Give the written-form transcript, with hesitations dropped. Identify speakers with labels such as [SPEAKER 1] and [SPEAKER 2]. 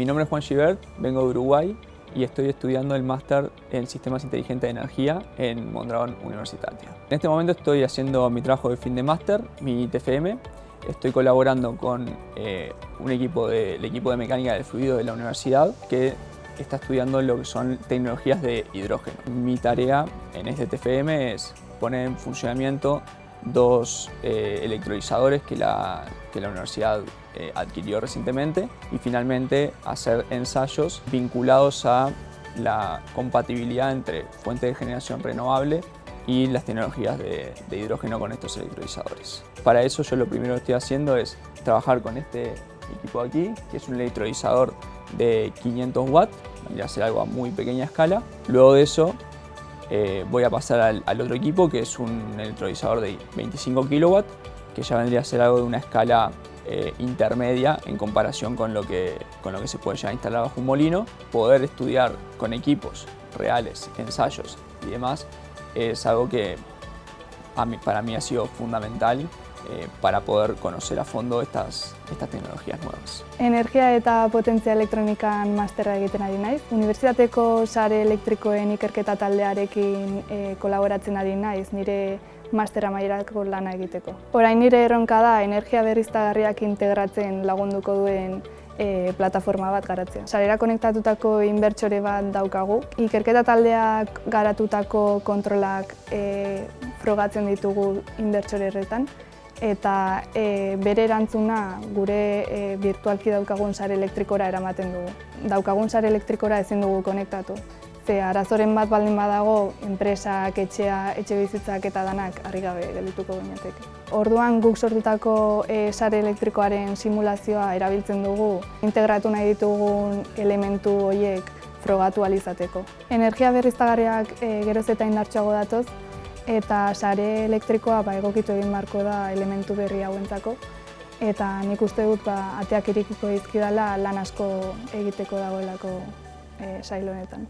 [SPEAKER 1] Mi nombre es Juan Gibert, vengo de Uruguay y estoy estudiando el máster en Sistemas Inteligentes de Energía en Mondragón Universitatia. En este momento estoy haciendo mi trabajo de fin de máster, mi TFM. Estoy colaborando con el equipo de mecánica del fluido de la universidad que está estudiando lo que son tecnologías de hidrógeno. Mi tarea en este TFM es poner en funcionamiento dos electrolizadores que la universidad adquirió recientemente y finalmente hacer ensayos vinculados a la compatibilidad entre fuentes de generación renovable y las tecnologías de hidrógeno con estos electrolizadores. Para eso yo lo primero que estoy haciendo es trabajar con este equipo de aquí, que es un electrolizador de 500 watts, vendría a ser algo a muy pequeña escala. Luego de eso voy a pasar al otro equipo, que es un electrolizador de 25 kilowatts, que ya vendría a ser algo de una escala intermedia en comparación con lo que se puede ya instalar bajo un molino. Poder estudiar con equipos reales, ensayos y demás es algo que para mí ha sido fundamental para poder conocer a fondo estas tecnologías nuevas.
[SPEAKER 2] Energia eta potentzia elektronikan masterra egiten ari naiz. Unibertsitateko sare elektrikoen ikerketa taldearekin kolaboratzen ari naiz nire master amaierako lana egiteko. Orain nire erronka da energia berriztagarriak integratzen lagunduko duen plataforma bat garatzea. Sarera konektatutako inbertsore bat daukagu. Ikerketa taldeak garatutako kontrolak frogatzen ditugu inbertsore horretan. Eta bere erantzuna gure birtualki daukagun sare elektrikora eramaten dugu. Daukagun sare elektrikora ezin dugu konektatu. Ze arazoren bat baldin badago, enpresak, etxe bizitzak eta danak harri gabe geldituko ginateke. Orduan guk sortutako sare elektrikoaren simulazioa erabiltzen dugu, integratu nahi ditugun elementu horiek frogatu ahal izateko. Energia berriztagarriak geroz eta indartsuago datoz, eta sare elektrikoa egokitu egin beharko da elementu berri hauentzako. Eta nik uste dut ateak irekiko dizkidala lan asko egiteko dagoelako sail honetan.